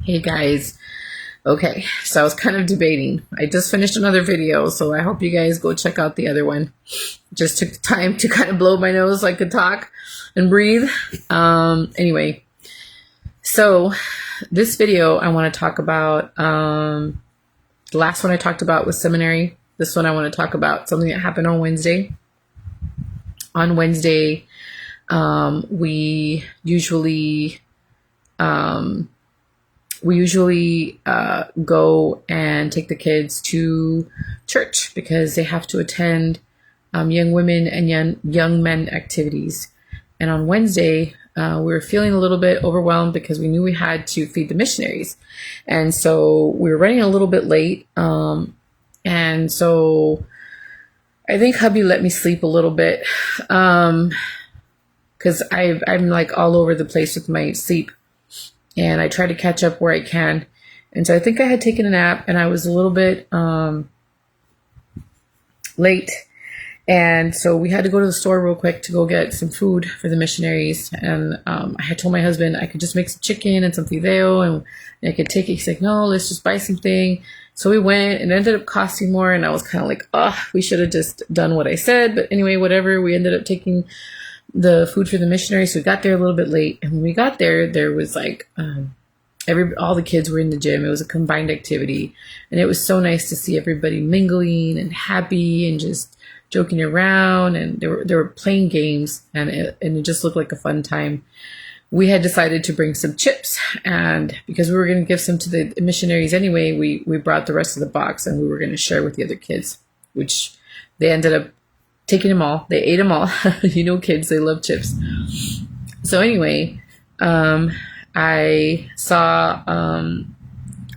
Hey guys. Okay, so I was kind of debating. I just finished another video, so I hope you guys go check out the other one. Just took time to kind of blow my nose so I could talk and breathe. Anyway, so this video I want to talk about. The last one I talked about was seminary. This one I want to talk about something that happened on Wednesday. On Wednesday, we usually go and take the kids to church because they have to attend young women and young men activities. And on Wednesday, we were feeling a little bit overwhelmed because we knew we had to feed the missionaries. And so we were running a little bit late. And so I think hubby let me sleep a little bit because I'm like all over the place with my sleep. And I try to catch up where I can. And so I think I had taken a nap and I was a little bit late. And so we had to go to the store real quick to go get some food for the missionaries. And I had told my husband I could just make some chicken and some fideo and I could take it. He's like, no, let's just buy something. So we went and it ended up costing more. And I was kind of like, we should have just done what I said. But anyway, whatever. We ended up taking the food for the missionaries. So we got there a little bit late. And when we got there, there was like all the kids were in the gym. It was a combined activity. And it was so nice to see everybody mingling and happy and just joking around, and they were playing games, and it just looked like a fun time. We had decided to bring some chips, and because we were going to give some to the missionaries anyway, we brought the rest of the box, and we were going to share with the other kids, which they ended up taking them all. They ate them all. Kids, they love chips. So anyway, I saw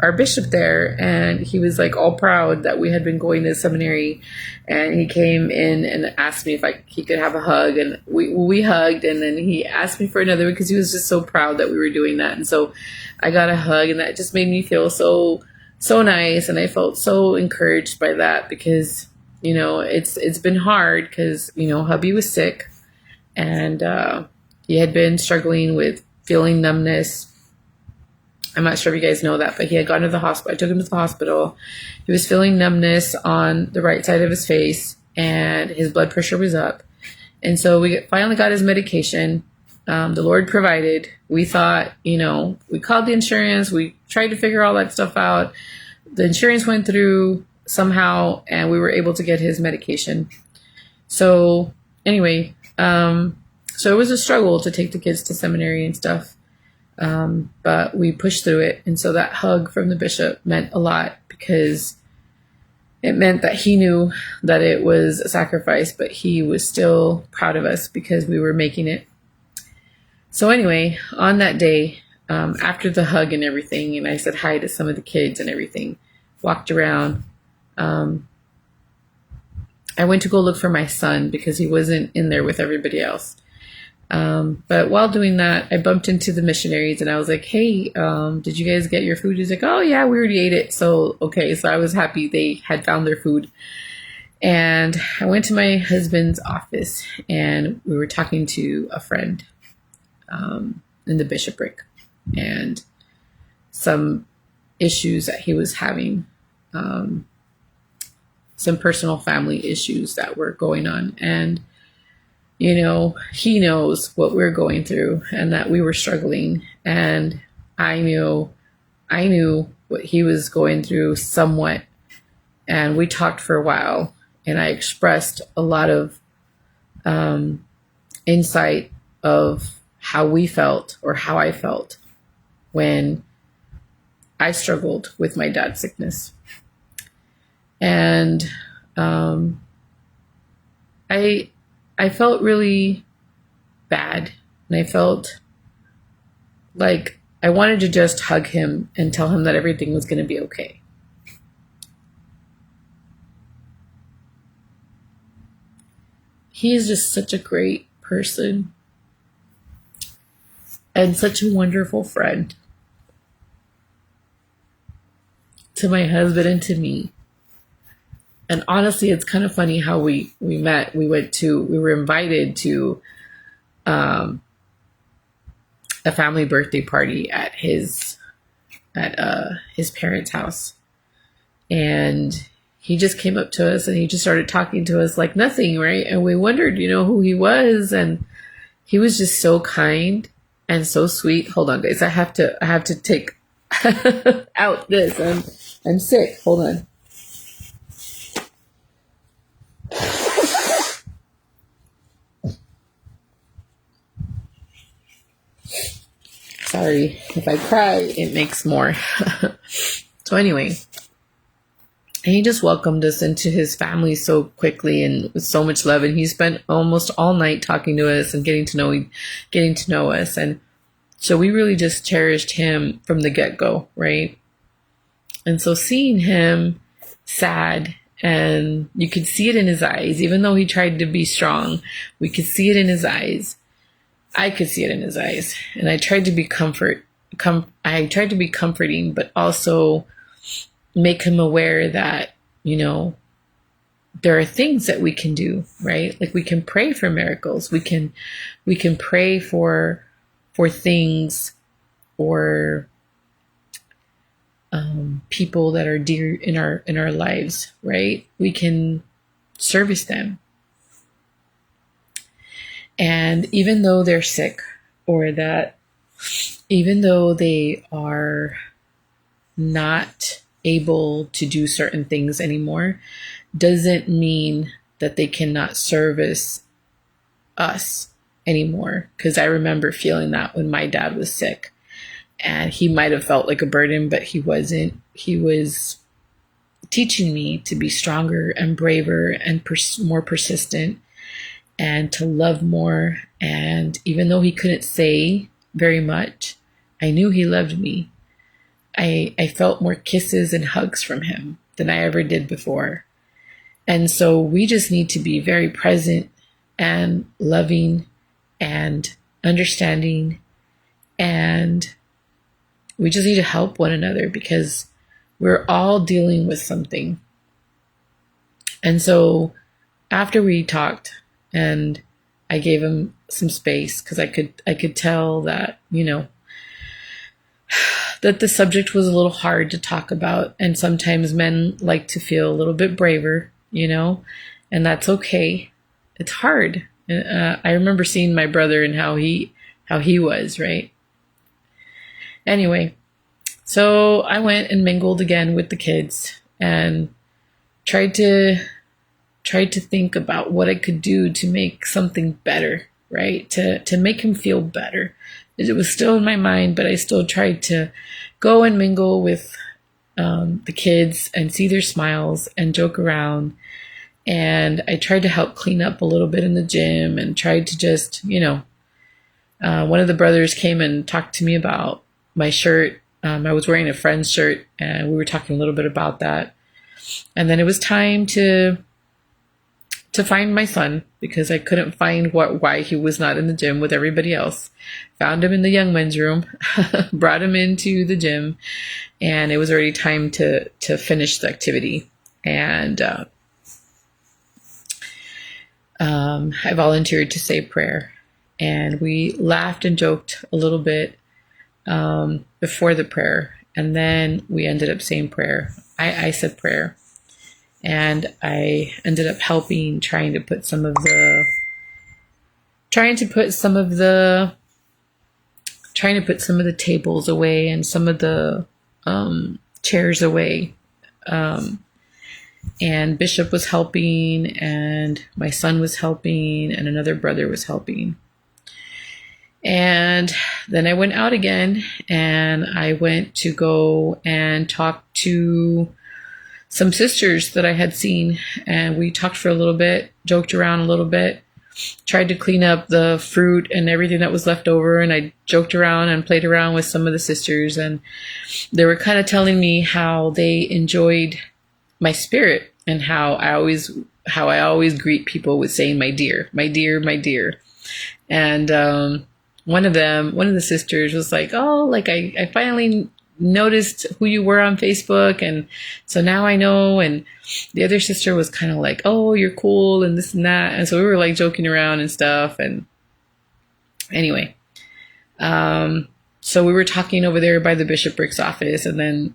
our bishop there, and he was like all proud that we had been going to seminary, and he came in and asked me if he could have a hug, and we hugged, and then he asked me for another one because he was just so proud that we were doing that. And so I got a hug, and that just made me feel so nice, and I felt so encouraged by that because it's been hard because hubby was sick, and he had been struggling with feeling numbness. I'm not sure if you guys know that, but he had gone to the hospital. I took him to the hospital. He was feeling numbness on the right side of his face, and his blood pressure was up. And so we finally got his medication. The Lord provided. We thought, we called the insurance. We tried to figure all that stuff out. The insurance went through somehow, and we were able to get his medication. So anyway, so it was a struggle to take the kids to seminary and stuff. But we pushed through it. And so that hug from the bishop meant a lot because it meant that he knew that it was a sacrifice, but he was still proud of us because we were making it. So anyway, on that day, after the hug and everything, and I said hi to some of the kids and everything, walked around, I went to go look for my son because he wasn't in there with everybody else. But while doing that, I bumped into the missionaries and I was like, hey, did you guys get your food? He's like, oh yeah, we already ate it. So, okay. So I was happy they had found their food. And I went to my husband's office and we were talking to a friend, in the bishopric and some issues that he was having, some personal family issues that were going on. And he knows what we're going through and that we were struggling. And I knew what he was going through somewhat. And we talked for a while and I expressed a lot of insight of how we felt or how I felt when I struggled with my dad's sickness. And I felt really bad, and I felt like I wanted to just hug him and tell him that everything was going to be okay. He is just such a great person and such a wonderful friend to my husband and to me. And honestly, it's kind of funny how we met. We were invited to a family birthday party at his at his parents' house. And he just came up to us and he just started talking to us like nothing, right? And we wondered, who he was. And he was just so kind and so sweet. Hold on, guys. I have to take out this. I'm sick. Hold on. Sorry, if I cry, it makes more. So anyway, and he just welcomed us into his family so quickly and with so much love. And he spent almost all night talking to us and getting to know us. And so we really just cherished him from the get-go, right? And so seeing him sad, and you could see it in his eyes, even though he tried to be strong, we could see it in his eyes. I could see it in his eyes, and I tried to be comforting, but also make him aware that, there are things that we can do, right? Like we can pray for miracles. We can pray for things or people that are dear in our lives, right? We can service them. And even though they're sick, or that even though they are not able to do certain things anymore, doesn't mean that they cannot service us anymore. Because I remember feeling that when my dad was sick, and he might have felt like a burden, but he wasn't. He was teaching me to be stronger and braver and more persistent, and to love more. And even though he couldn't say very much, I knew he loved me. I felt more kisses and hugs from him than I ever did before. And so we just need to be very present and loving and understanding. And we just need to help one another because we're all dealing with something. And so after we talked, and I gave him some space because I could tell that, that the subject was a little hard to talk about. And sometimes men like to feel a little bit braver, and that's okay. It's hard. I remember seeing my brother and how he was, right? Anyway, so I went and mingled again with the kids and tried to think about what I could do to make something better, right? To make him feel better. It was still in my mind, but I still tried to go and mingle with the kids and see their smiles and joke around. And I tried to help clean up a little bit in the gym and tried to just, one of the brothers came and talked to me about my shirt. I was wearing a friend's shirt, and we were talking a little bit about that. And then it was time to find my son, because I couldn't find why he was not in the gym with everybody else. Found him in the young men's room, brought him into the gym, and it was already time to finish the activity. And I volunteered to say prayer, and we laughed and joked a little bit before the prayer, and then we ended up saying prayer. I said prayer. And I ended up helping, trying to put some of the tables away and some of the chairs away. And Bishop was helping, and my son was helping, and another brother was helping. And then I went out again, and I went to go and talk to some sisters that I had seen, and we talked for a little bit, joked around a little bit, tried to clean up the fruit and everything that was left over, and I joked around and played around with some of the sisters, and they were kind of telling me how they enjoyed my spirit and how I always greet people with saying my dear, my dear, my dear. And one of the sisters was like, oh, like I finally noticed who you were on Facebook, and so now I know. And the other sister was kind of like, oh, you're cool and this and that. And so we were like joking around and stuff. And anyway, so So we were talking over there by the bishoprics office, and then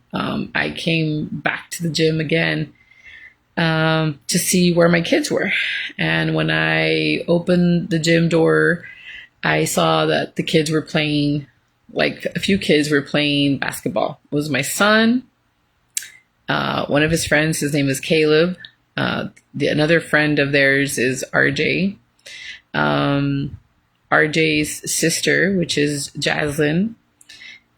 I came back to the gym again to see where my kids were. And when I opened the gym door, I saw that the kids were playing, like a few kids were playing basketball. It was my son, one of his friends, his name is Caleb. Another friend of theirs is RJ. RJ's sister, which is Jaslyn.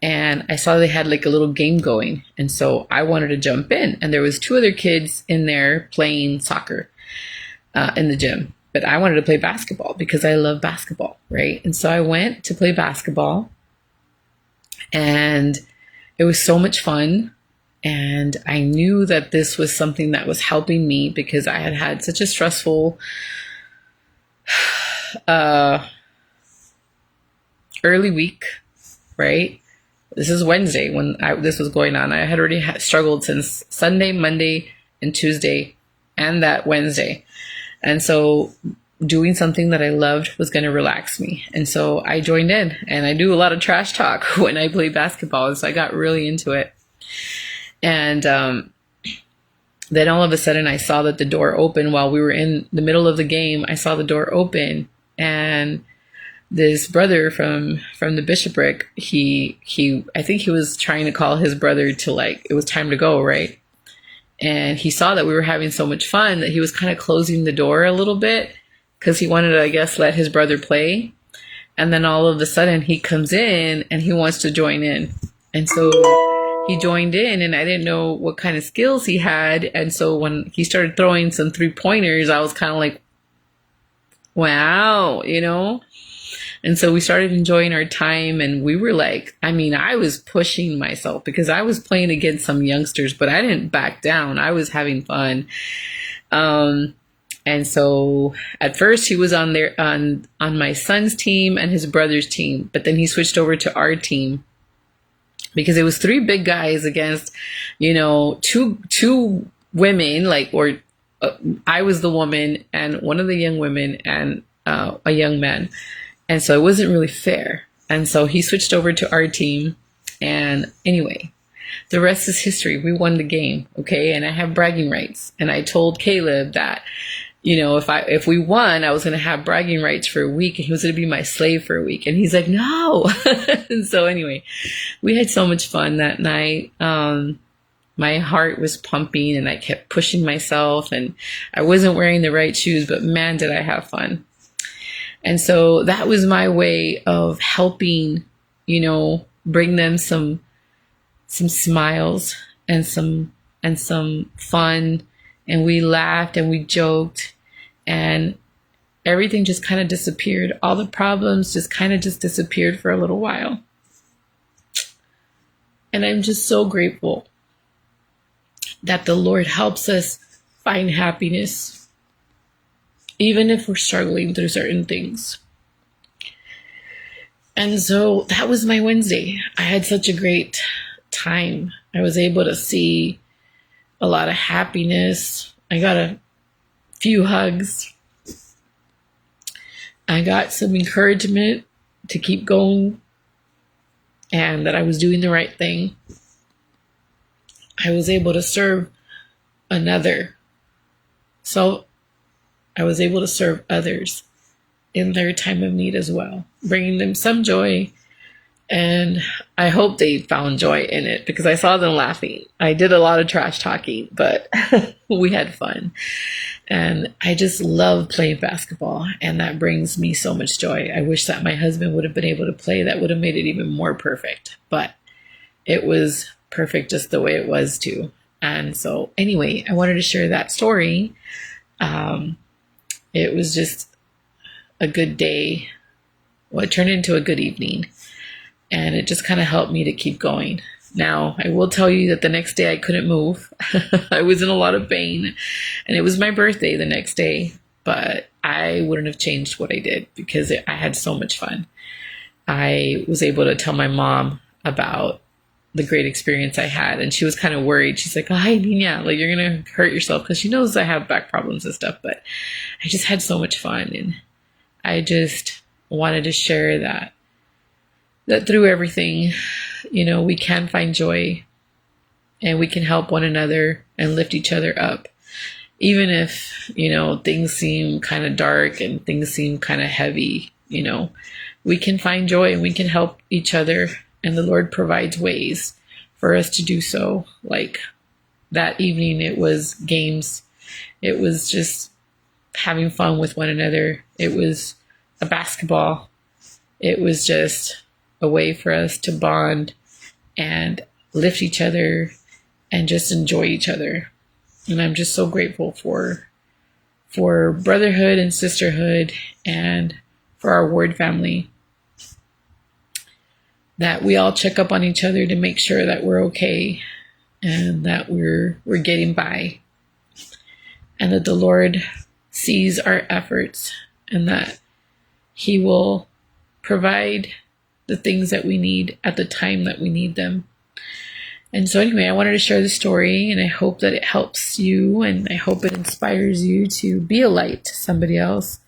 And I saw they had like a little game going. And so I wanted to jump in. And there was 2 other kids in there playing soccer in the gym. But I wanted to play basketball because I love basketball, right? And so I went to play basketball. And it was so much fun. And I knew that this was something that was helping me because I had had such a stressful early week, right? This is Wednesday when this was going on. I had already struggled since Sunday, Monday, and Tuesday, and that Wednesday. And so doing something that I loved was going to relax me. And so I joined in, and I do a lot of trash talk when I play basketball. And so I got really into it. And then all of a sudden I saw that the door opened while we were in the middle of the game. I saw the door open, and this brother from the bishopric, he I think he was trying to call his brother to, like, it was time to go, right? And he saw that we were having so much fun that he was kind of closing the door a little bit because he wanted to, I guess, let his brother play. And then all of a sudden he comes in and he wants to join in. And so he joined in, and I didn't know what kind of skills he had. And so when he started throwing some 3-pointers, I was kind of like, wow, you know? And so we started enjoying our time, and we were like, I mean, I was pushing myself because I was playing against some youngsters, but I didn't back down. I was having fun. And so at first he was on my son's team and his brother's team, but then he switched over to our team because it was 3 big guys against, you know, two women, like, or I was the woman and one of the young women and a young man. And so it wasn't really fair. And so he switched over to our team. And anyway, the rest is history. We won the game. Okay. And I have bragging rights. And I told Caleb that, you know, if we won, I was going to have bragging rights for a week, and he was going to be my slave for a week. And he's like, no. And so anyway, we had so much fun that night. My heart was pumping, and I kept pushing myself, and I wasn't wearing the right shoes, but man, did I have fun. And so that was my way of helping, you know, bring them some smiles and some fun. And we laughed and we joked, and everything just kind of disappeared. All the problems just kind of just disappeared for a little while. And I'm just so grateful that the Lord helps us find happiness, even if we're struggling through certain things. And so that was my Wednesday. I had such a great time. I was able to see a lot of happiness. I got a few hugs. I got some encouragement to keep going and that I was doing the right thing. I was able to serve another. So I was able to serve others in their time of need as well, bringing them some joy. And I hope they found joy in it because I saw them laughing. I did a lot of trash talking, but we had fun. And I just love playing basketball, and that brings me so much joy. I wish that my husband would have been able to play. That would have made it even more perfect. But it was perfect just the way it was too. And so anyway, I wanted to share that story. It was just a good day. Well, it turned into a good evening. And it just kind of helped me to keep going. Now, I will tell you that the next day I couldn't move. I was in a lot of pain. And it was my birthday the next day. But I wouldn't have changed what I did because I had so much fun. I was able to tell my mom about the great experience I had. And she was kind of worried. She's like, oh, hi, Nina, like you're going to hurt yourself, because she knows I have back problems and stuff. But I just had so much fun. And I just wanted to share that that through everything, we can find joy and we can help one another and lift each other up. Even if, things seem kind of dark and things seem kind of heavy, we can find joy and we can help each other. And the Lord provides ways for us to do so. Like that evening, it was games. It was just having fun with one another. It was a basketball. It was just a way for us to bond and lift each other and just enjoy each other. And I'm just so grateful for brotherhood and sisterhood and for our Word family, that we all check up on each other to make sure that we're okay and that we're getting by, and that the Lord sees our efforts and that He will provide the things that we need at the time that we need them. And so anyway, I wanted to share the story, and I hope that it helps you, and I hope it inspires you to be a light to somebody else,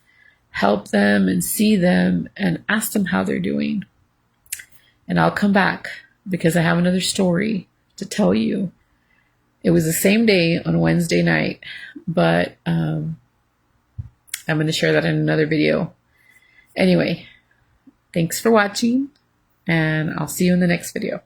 help them and see them and ask them how they're doing. And I'll come back because I have another story to tell you. It was the same day on Wednesday night, but I'm going to share that in another video. Anyway, thanks for watching, and I'll see you in the next video.